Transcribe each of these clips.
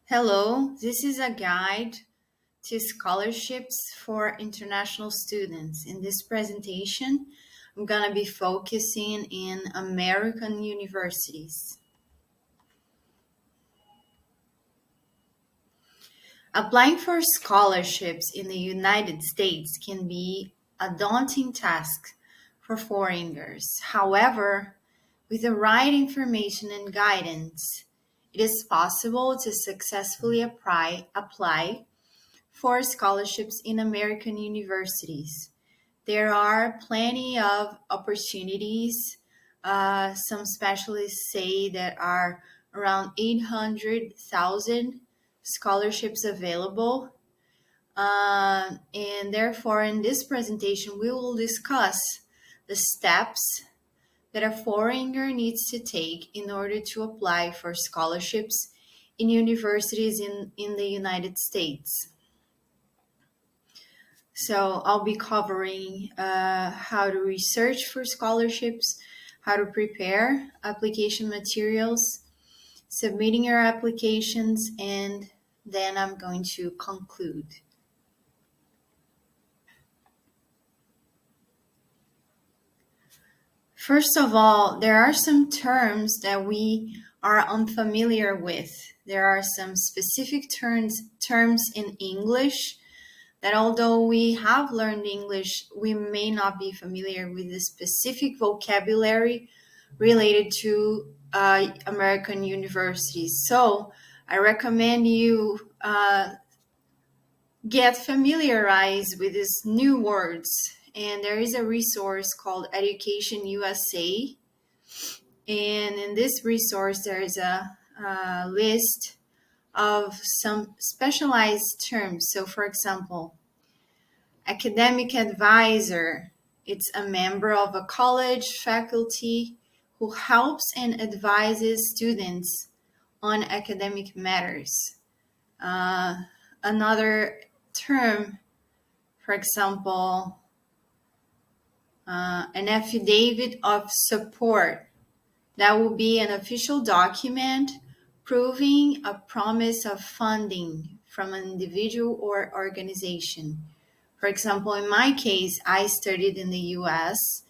Hello, this is a guide to scholarships for international students. In this presentation, I'm going to be focusing in American universities. Applying for scholarships in the United States can be a daunting task for foreigners. However, with the right information and guidance, it is possible to successfully apply for scholarships in American universities. There are plenty of opportunities. Some specialists say that are around 800,000 scholarships available. And therefore, in this presentation, we will discuss the steps that a foreigner needs to take in order to apply for scholarships in universities in the United States. So I'll be covering how to research for scholarships, how to prepare application materials, submitting your applications, and then I'm going to conclude. First of all, there are some terms that we are unfamiliar with. There are some specific terms in English that although we have learned English, we may not be familiar with the specific vocabulary related to American universities. So I recommend you get familiarized with these new words. And there is a resource called Education USA. And in this resource, there is a list of some specialized terms. So, for example, academic advisor, it's a member of a college faculty who helps and advises students on academic matters. Another term, for example, an affidavit of support. That will be an official document proving a promise of funding from an individual or organization. For example, in my case, I studied in the US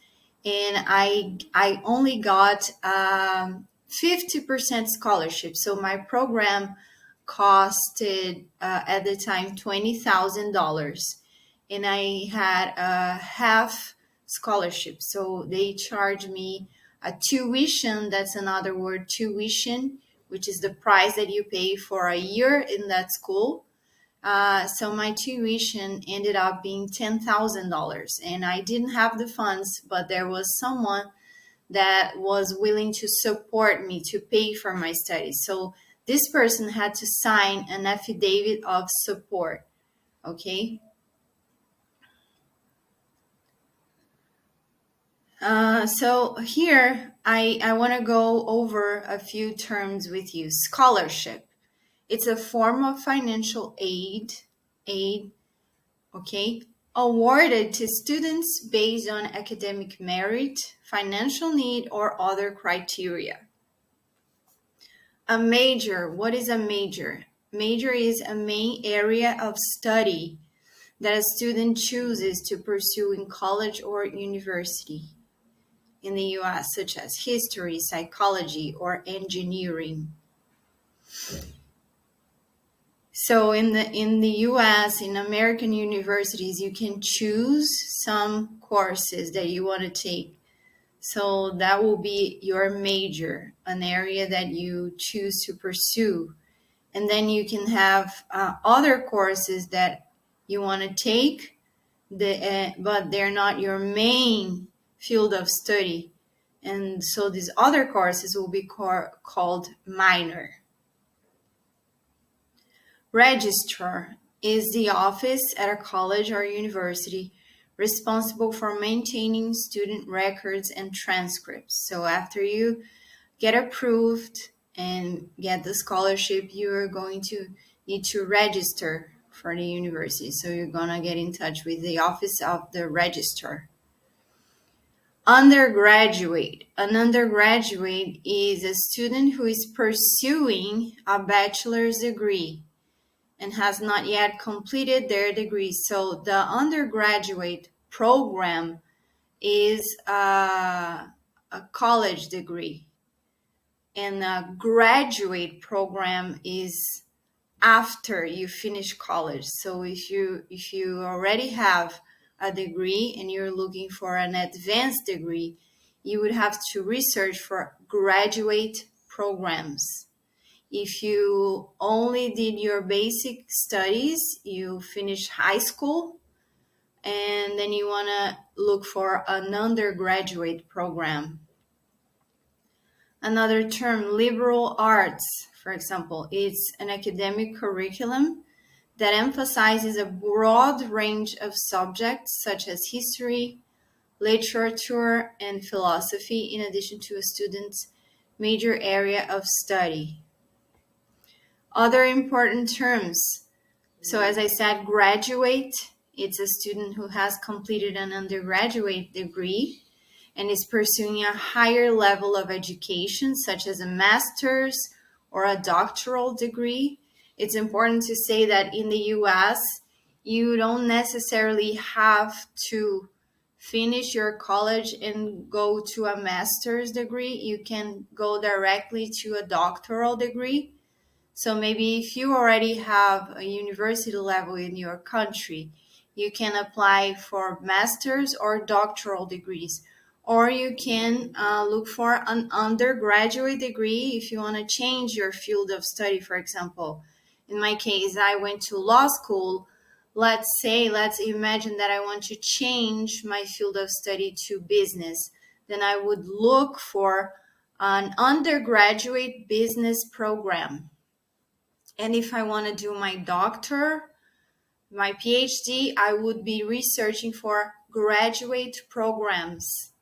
and I only got 50% scholarship. So my program costed at the time $20,000 and I had a half scholarship. So they charged me a tuition, that's another word, tuition, which is the price that you pay for a year in that school. So my tuition ended up being $10,000 and I didn't have the funds, but there was someone that was willing to support me to pay for my studies. So this person had to sign an affidavit of support. Okay. So here I want to go over a few terms with you. Scholarship. It's a form of financial aid, okay, awarded to students based on academic merit, financial need, or other criteria. A major. What is a major? Major is a main area of study that a student chooses to pursue in college or university in the US, such as history, psychology, or engineering. So in the US, in American universities, you can choose some courses that you want to take. So that will be your major, an area that you choose to pursue. And then you can have other courses that you want to take, but they're not your main field of study. And so these other courses will be called minor. Registrar is the office at a college or university responsible for maintaining student records and transcripts. So after you get approved and get the scholarship, you are going to need to register for the university. So you're going to get in touch with the office of the registrar. Undergraduate. An undergraduate is a student who is pursuing a bachelor's degree and has not yet completed their degree. So the undergraduate program is a college degree, and a graduate program is after you finish college. So if you already have a degree and you're looking for an advanced degree, you would have to research for graduate programs. If you only did your basic studies, you finish high school, and then you want to look for an undergraduate program. Another term, liberal arts, for example, it's an academic curriculum that emphasizes a broad range of subjects such as history, literature, and philosophy, in addition to a student's major area of study. Other important terms. So as I said, graduate, it's a student who has completed an undergraduate degree and is pursuing a higher level of education, such as a master's or a doctoral degree. It's important to say that in the US, you don't necessarily have to finish your college and go to a master's degree. You can go directly to a doctoral degree. So maybe if you already have a university level in your country, you can apply for master's or doctoral degrees. Or you can look for an undergraduate degree if you want to change your field of study, for example. In my case, I went to law school. Let's imagine that I want to change my field of study to business. Then I would look for an undergraduate business program. And if I want to do my PhD, I would be researching for graduate programs.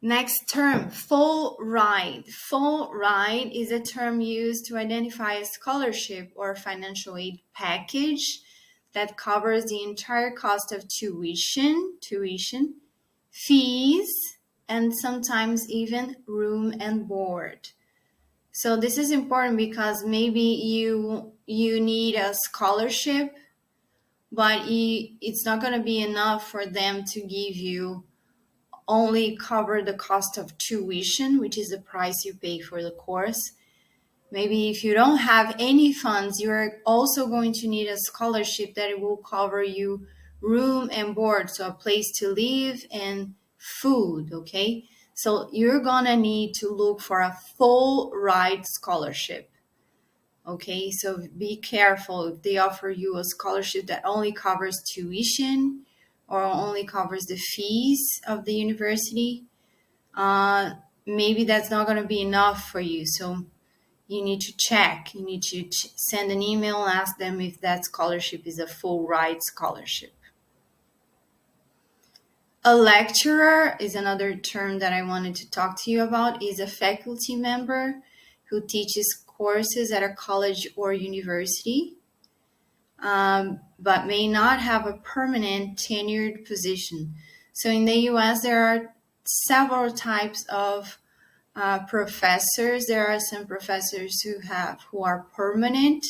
Next term, full ride. Full ride is a term used to identify a scholarship or financial aid package that covers the entire cost of tuition, fees, and sometimes even room and board. So this is important because maybe you need a scholarship, but it's not going to be enough for them to give you only cover the cost of tuition, which is the price you pay for the course. Maybe if you don't have any funds, you're also going to need a scholarship that will cover you room and board, so a place to live and food, okay? So you're gonna need to look for a full ride scholarship. Okay, so be careful if they offer you a scholarship that only covers tuition or only covers the fees of the university. Maybe that's not going to be enough for you. So you need to check. You need to send an email and ask them if that scholarship is a full ride scholarship. A lecturer is another term that I wanted to talk to you about, is a faculty member who teaches courses at a college or university, but may not have a permanent tenured position. So in the US, there are several types of professors. There are some professors who are permanent.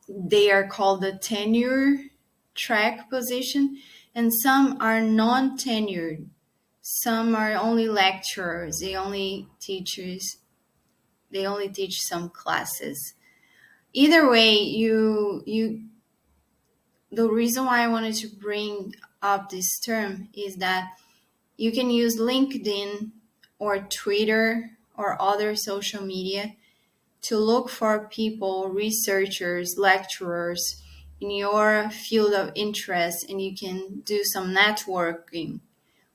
They are called the tenure track position, and some are non-tenured. Some are only lecturers. They only teach some classes. Either way, the reason why I wanted to bring up this term is that you can use LinkedIn or Twitter or other social media to look for people, researchers, lecturers in your field of interest, and you can do some networking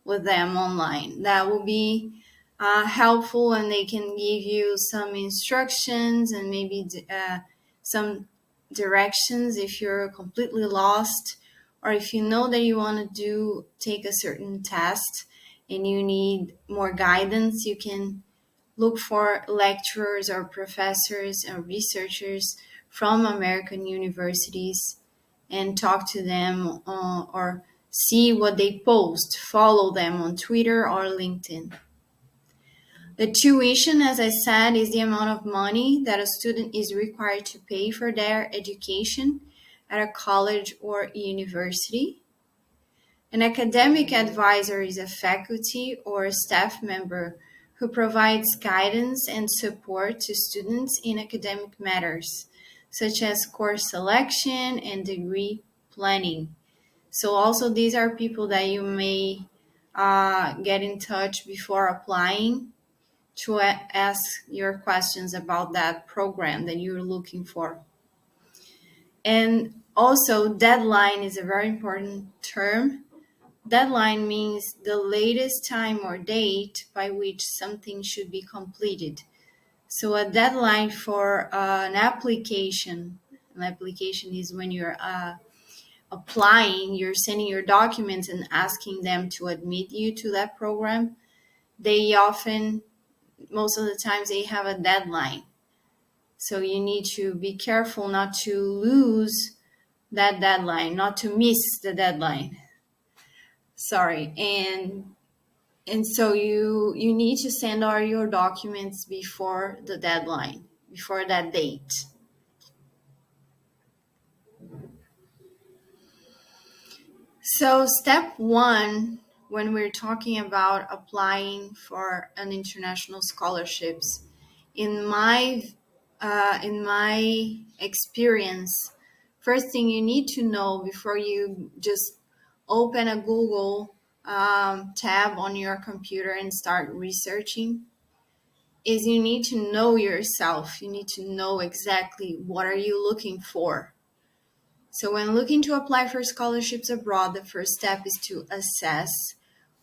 with them online. That will be helpful, and they can give you some instructions and maybe some directions if you're completely lost, or if you know that you want to take a certain test and you need more guidance. You can look for lecturers or professors or researchers from American universities and talk to them, or see what they post, follow them on Twitter or LinkedIn. The tuition, as I said, is the amount of money that a student is required to pay for their education at a college or university. An academic advisor is a faculty or staff member who provides guidance and support to students in academic matters, such as course selection and degree planning. So also these are people that you may get in touch before applying to ask your questions about that program that you're looking for. And also, deadline is a very important term. Deadline means the latest time or date by which something should be completed. So a deadline for an application is when you're applying, you're sending your documents and asking them to admit you to that program. They often, most of the times, they have a deadline. So you need to be careful not to lose that deadline, not to miss the deadline. Sorry. And so you need to send all your documents before the deadline, before that date. So step one, when we're talking about applying for an international scholarships, in my experience, first thing you need to know before you just open a Google tab on your computer and start researching is you need to know yourself. You need to know exactly what are you looking for. So when looking to apply for scholarships abroad, the first step is to assess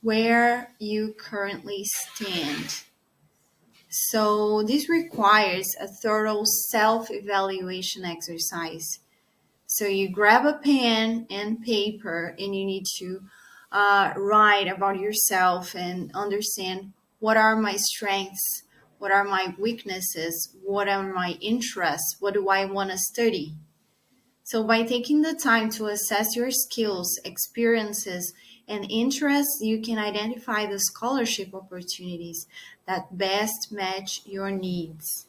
where you currently stand. So this requires a thorough self-evaluation exercise. So you grab a pen and paper and you need to write about yourself and understand what are my strengths, what are my weaknesses, what are my interests, what do I want to study. So by taking the time to assess your skills, experiences, and interests, you can identify the scholarship opportunities that best match your needs.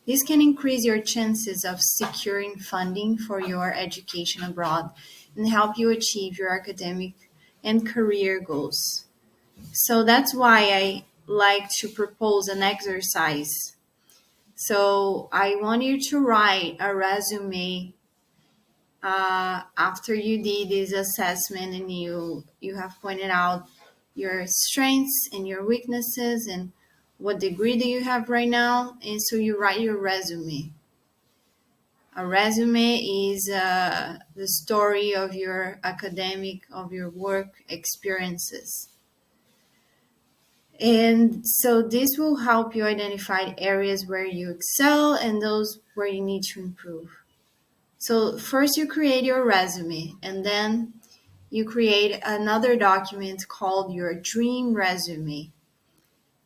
This can increase your chances of securing funding for your education abroad and help you achieve your academic and career goals. So that's why I like to propose an exercise. So I want you to write a resume after you did this assessment and you have pointed out your strengths and your weaknesses and what degree do you have right now, and so you write your resume. A resume is the story of your academic, of your work experiences. And so this will help you identify areas where you excel and those where you need to improve. So first you create your resume and then you create another document called your dream resume.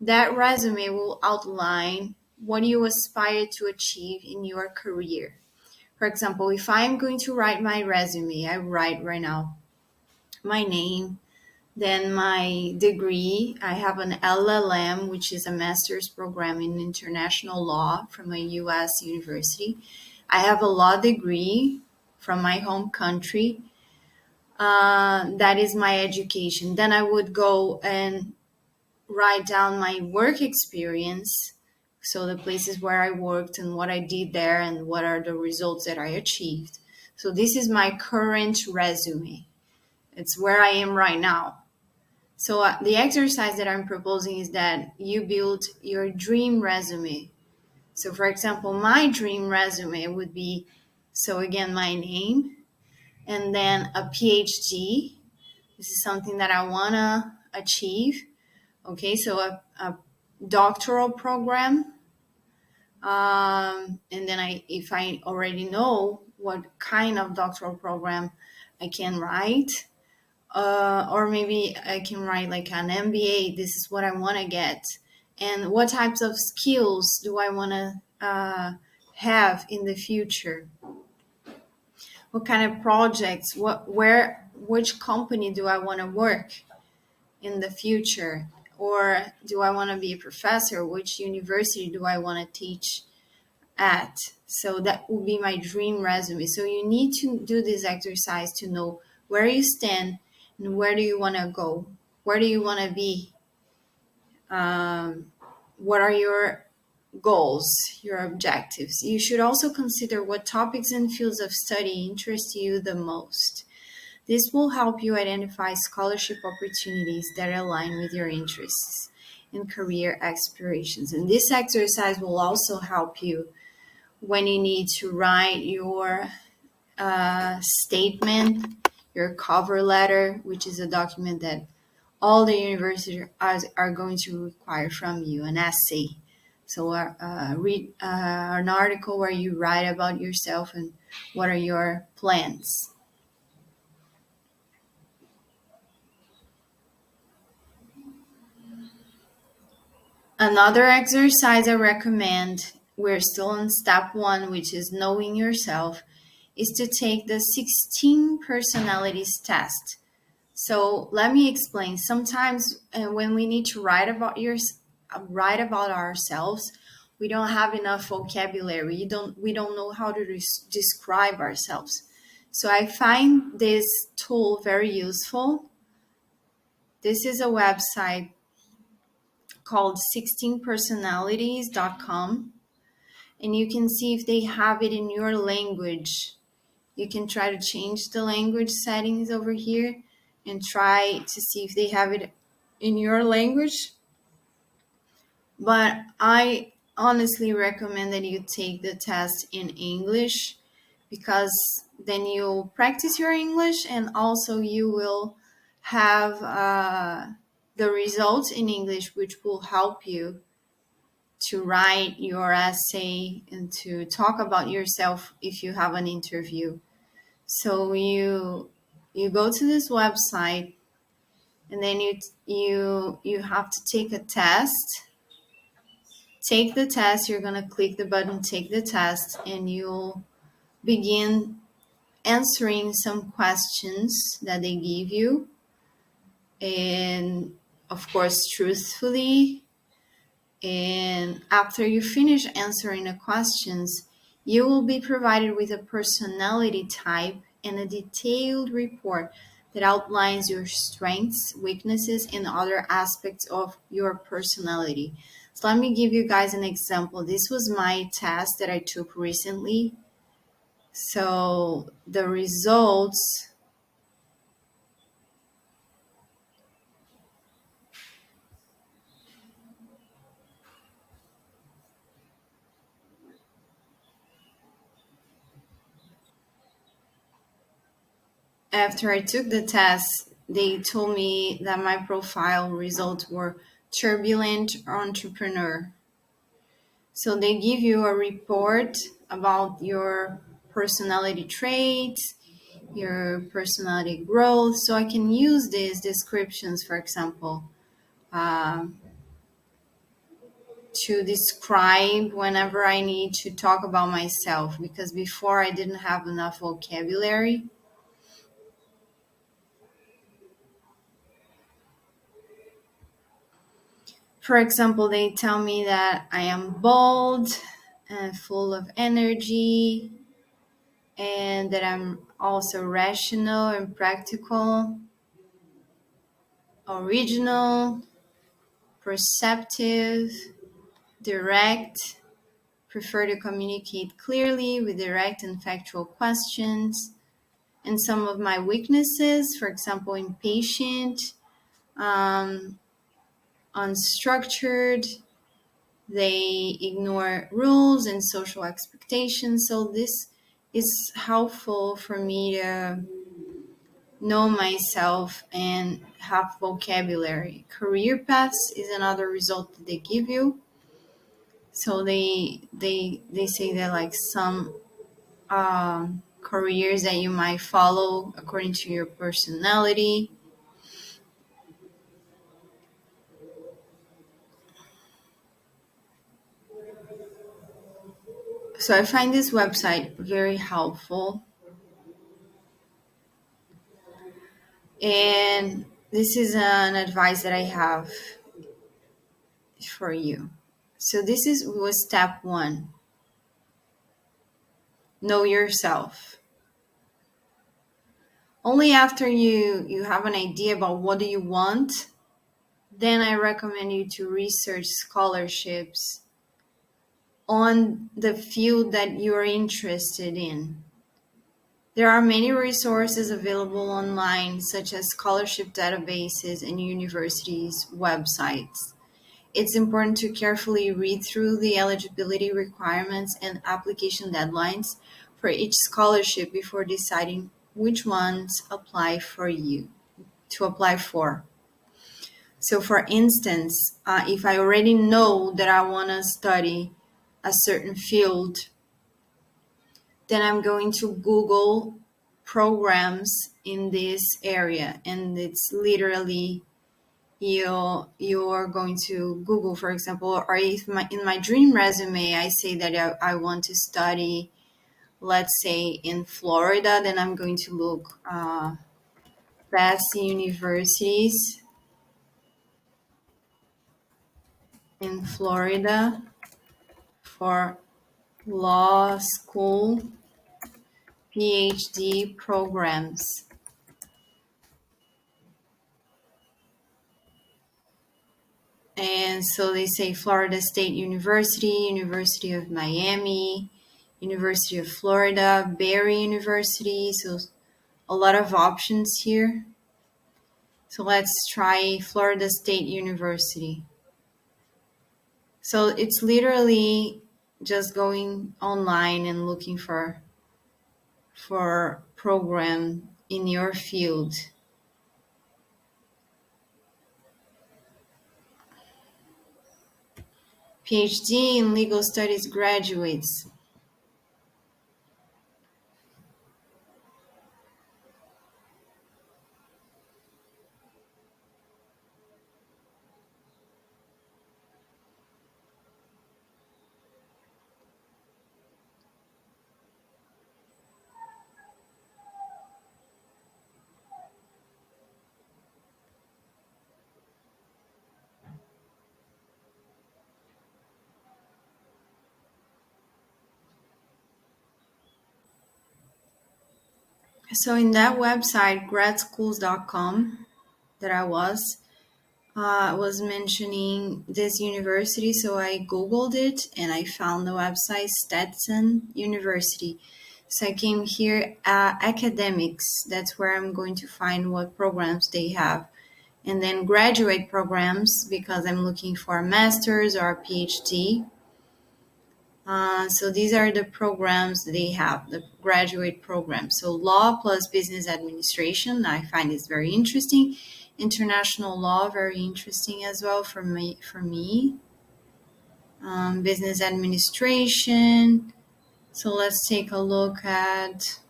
That resume will outline what you aspire to achieve in your career. For example, if I'm going to write my resume, I write right now my name, then my degree. I have an LLM, which is a master's program in international law from a US university. I have a law degree from my home country. That is my education. Then I would go and write down my work experience. So the places where I worked and what I did there and what are the results that I achieved. So this is my current resume. It's where I am right now. So the exercise that I'm proposing is that you build your dream resume. So for example, my dream resume would be, so again, my name, and then a PhD. This is something that I want to achieve. Okay, so a doctoral program. And then if I already know what kind of doctoral program I can write, or maybe I can write like an MBA. This is what I want to get. And what types of skills do I want to have in the future? What kind of projects? Where which company do I want to work in the future? Or do I want to be a professor? Which university do I want to teach at? So that would be my dream resume. So you need to do this exercise to know where you stand and where do you want to go? Where do you want to be? What are your goals, your objectives? You should also consider what topics and fields of study interest you the most. This will help you identify scholarship opportunities that align with your interests and career aspirations. And this exercise will also help you when you need to write your statement, your cover letter, which is a document that all the universities are going to require from you, an essay. So read an article where you write about yourself and what are your plans. Another exercise I recommend, we're still on step one, which is knowing yourself, is to take the 16 personalities test. So let me explain. Sometimes when we need to write about ourselves, we don't have enough vocabulary. We don't know how to describe ourselves. So I find this tool very useful. This is a website called 16personalities.com, and you can see if they have it in your language. You can try to change the language settings over here and try to see if they have it in your language. But I honestly recommend that you take the test in English, because then you'll practice your English and also you will have the results in English, which will help you to write your essay and to talk about yourself if you have an interview. So you go to this website, and then you have to take a test. Take the test. You're gonna click the button, take the test, and you'll begin answering some questions that they give you, and of course truthfully. And after you finish answering the questions, you will be provided with a personality type and a detailed report that outlines your strengths, weaknesses, and other aspects of your personality. So let me give you guys an example. This was my test that I took recently. So the results, after I took the test, they told me that my profile results were turbulent entrepreneur. So they give you a report about your personality traits, your personality growth. So I can use these descriptions, for example, uh, to describe whenever I need to talk about myself, because before I didn't have enough vocabulary. For example, they tell me that I am bold and full of energy, and that I'm also rational and practical, original, perceptive, direct, prefer to communicate clearly with direct and factual questions. And some of my weaknesses, for example, impatient, um, unstructured, they ignore rules and social expectations. So this is helpful for me to know myself and have vocabulary. Career paths is another result that they give you. So they say that like some careers that you might follow according to your personality. So I find this website very helpful. And this is an advice that I have for you. So this is was step one. Know yourself. Only after you have an idea about what do you want, then I recommend you to research scholarships on the field that you are interested in. There are many resources available online, such as scholarship databases and universities' websites. It's important to carefully read through the eligibility requirements and application deadlines for each scholarship before deciding which ones apply for you to apply for. So, for instance, if I already know that I want to study a certain field, then I'm going to Google programs in this area, and it's literally you're going to Google, for example, or if in my dream resume I say that I want to study, let's say in Florida, then I'm going to look best universities in Florida for law school PhD programs. And so they say Florida State University, University of Miami, University of Florida, Berry University. So a lot of options here. So let's try Florida State University. So it's literally just going online and looking for program in your field. PhD in legal studies graduates. So in that website, gradschools.com, that I was mentioning this university. So I Googled it and I found the website Stetson University. So I came here, academics. That's where I'm going to find what programs they have. And then graduate programs, because I'm looking for a master's or a PhD. So these are the programs they have, the graduate program. So law plus business administration, I find is very interesting. International law, very interesting as well for me. Business administration. So let's take a look at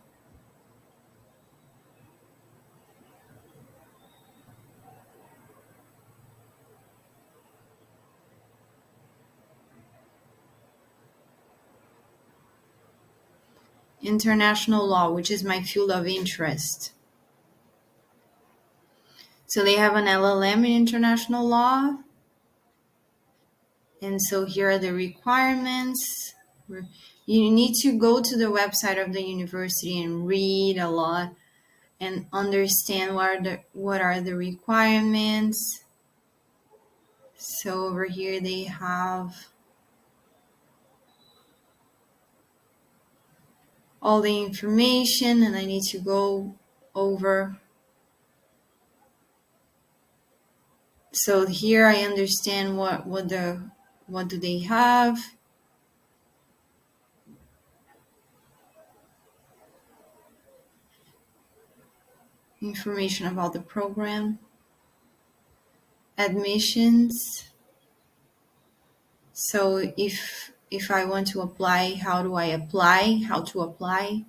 international law, which is my field of interest. So they have an LLM in international law. And so here are the requirements. You need to go to the website of the university and read a lot and understand what are the requirements. So over here they have all the information, and I need to go over. So here I understand what do they have. Information about the program. Admissions. So if I want to apply, how do I apply? How to apply?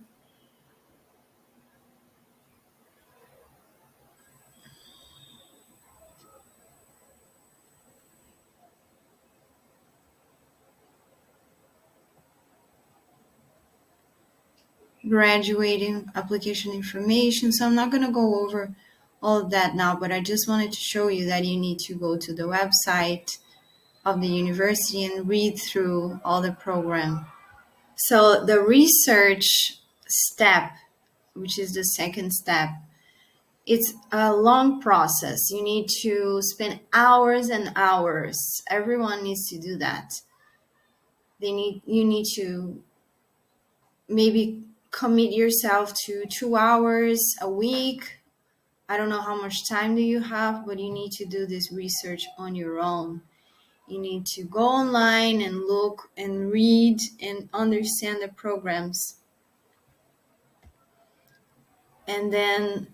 Graduating application information. So I'm not going to go over all of that now, but I just wanted to show you that you need to go to the website of the university and read through all the program. So the research step, which is the second step, it's a long process. You need to spend hours and hours. Everyone needs to do that. You need to maybe commit yourself to 2 hours a week. I don't know how much time do you have, but you need to do this research on your own. You need to go online and look and read and understand the programs. And then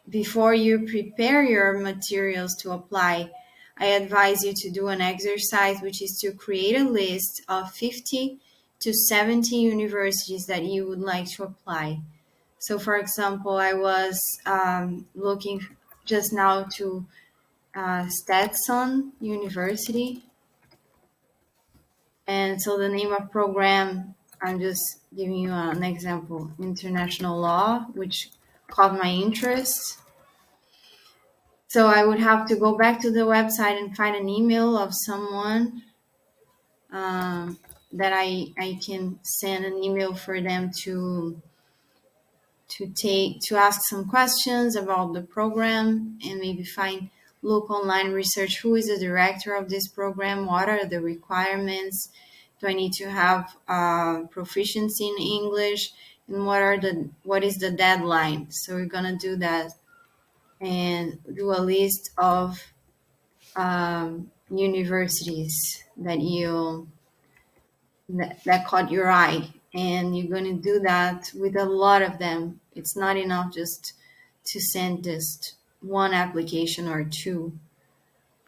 before you prepare your materials to apply, I advise you to do an exercise, which is to create a list of 50 to 70 universities that you would like to apply. So, for example, I was looking just now to Stetson University. And so the name of program, I'm just giving you an example, international law, which caught my interest. So I would have to go back to the website and find an email of someone that I can send an email for them to ask some questions about the program, and maybe look online, research who is the director of this program, what are the requirements, do I need to have proficiency in English, and what is the deadline. So we're gonna do that and do a list of universities that caught your eye, and you're going to do that with a lot of them. It's not enough just to send just one application or two.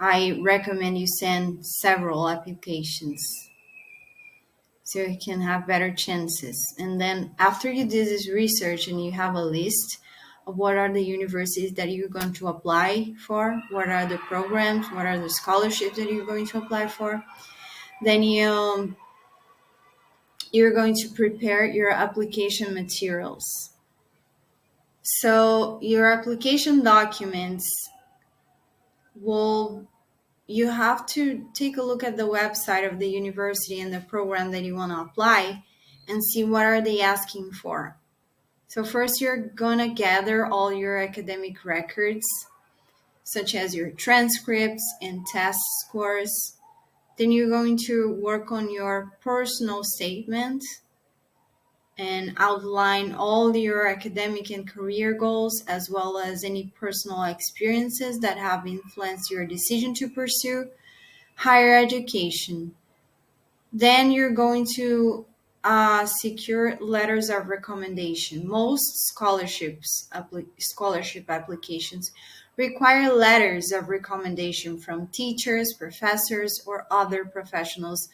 I recommend you send several applications so you can have better chances. And then after you do this research and you have a list of what are the universities that you're going to apply for, what are the programs, what are the scholarships that you're going to apply for, then you're going to prepare your application materials. So your application documents you have to take a look at the website of the university and the program that you want to apply and see what are they asking for. So first you're going to gather all your academic records, such as your transcripts and test scores. Then you're going to work on your personal statement and outline all your academic and career goals, as well as any personal experiences that have influenced your decision to pursue higher education. Then you're going to secure letters of recommendation. Most scholarship applications require letters of recommendation from teachers, professors, or other professionals,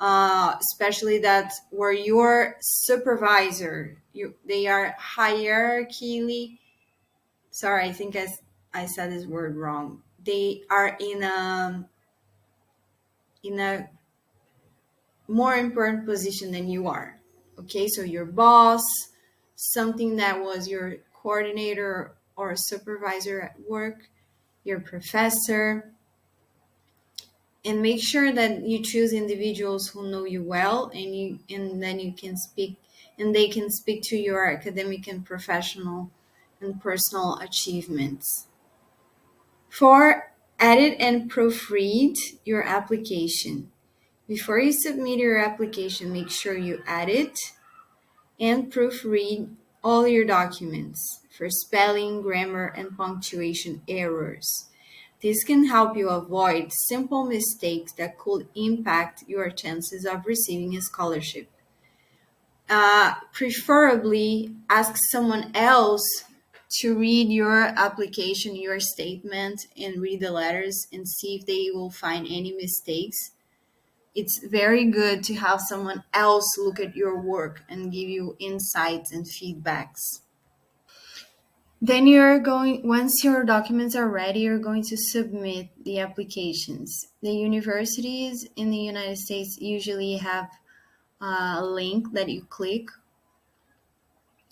especially that were your supervisor. They are hierarchically. Sorry, I think I said this word wrong. They are in a more important position than you are. Okay, so your boss, something that was your coordinator or supervisor at work, your professor, and make sure that you choose individuals who know you well, and then you can speak, and they can speak to your academic and professional and personal achievements. For edit and proofread your application. Before you submit your application, make sure you edit and proofread all your documents for spelling, grammar, and punctuation errors. This can help you avoid simple mistakes that could impact your chances of receiving a scholarship. Preferably, ask someone else to read your application, your statement, and read the letters and see if they will find any mistakes. It's very good to have someone else look at your work and give you insights and feedbacks. Then once your documents are ready, you're going to submit the applications. The universities in the United States usually have a link that you click,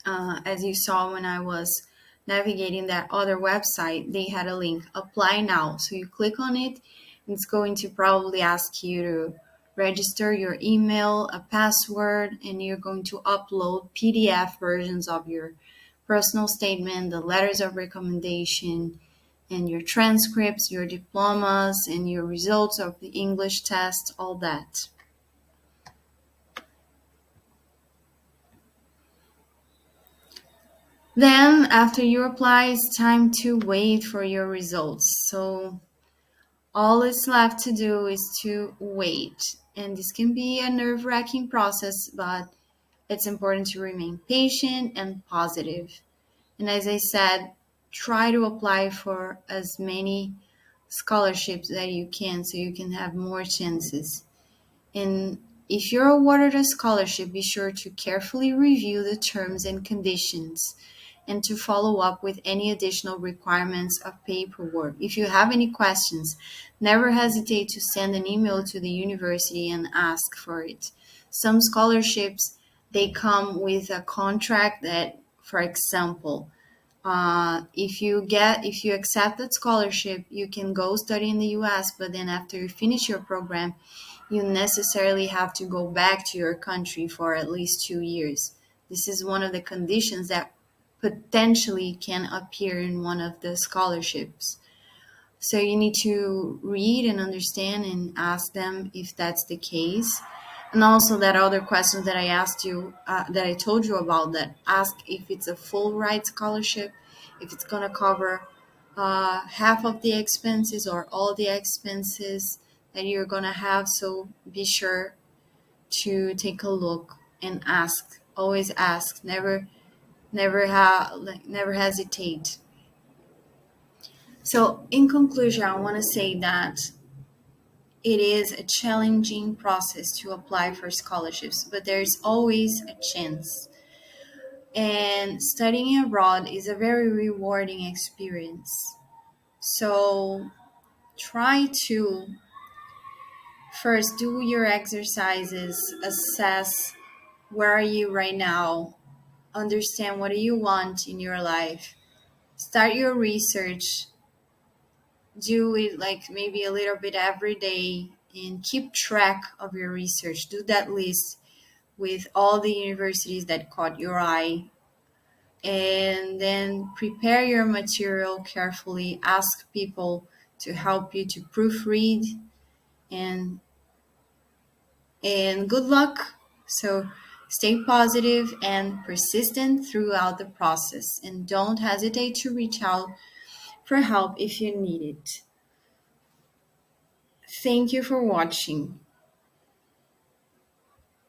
as you saw when I was navigating that other website, they had a link, apply now. So you click on it, and it's going to probably ask you to register your email, a password, and you're going to upload PDF versions of your personal statement, the letters of recommendation, and your transcripts, your diplomas, and your results of the English test, all that. Then, after you apply, it's time to wait for your results. So, all it's left to do is to wait. And this can be a nerve wracking process, but it's important to remain patient and positive. And as I said, try to apply for as many scholarships that you can so you can have more chances. And if you're awarded a scholarship, be sure to carefully review the terms and conditions and to follow up with any additional requirements of paperwork. If you have any questions, never hesitate to send an email to the university and ask for it. Some scholarships, they come with a contract that, for example, if you accept that scholarship, you can go study in the US, but then after you finish your program, you necessarily have to go back to your country for at least 2 years. This is one of the conditions that potentially can appear in one of the scholarships. So you need to read and understand and ask them if that's the case. And also that other question that I asked you, that I told you about, that ask if it's a full ride scholarship, if it's going to cover half of the expenses or all the expenses that you're going to have. So be sure to take a look and ask. Always ask. Never hesitate. So in conclusion, I want to say that it is a challenging process to apply for scholarships, but there's always a chance. And studying abroad is a very rewarding experience. So try to first do your exercises, assess where are you right now, understand what do you want in your life, start your research, do it like maybe a little bit every day, and keep track of your research. Do that list with all the universities that caught your eye, and then prepare your material carefully. Ask people to help you to proofread, and good luck. So stay positive and persistent throughout the process, and don't hesitate to reach out for help if you need it. Thank you for watching.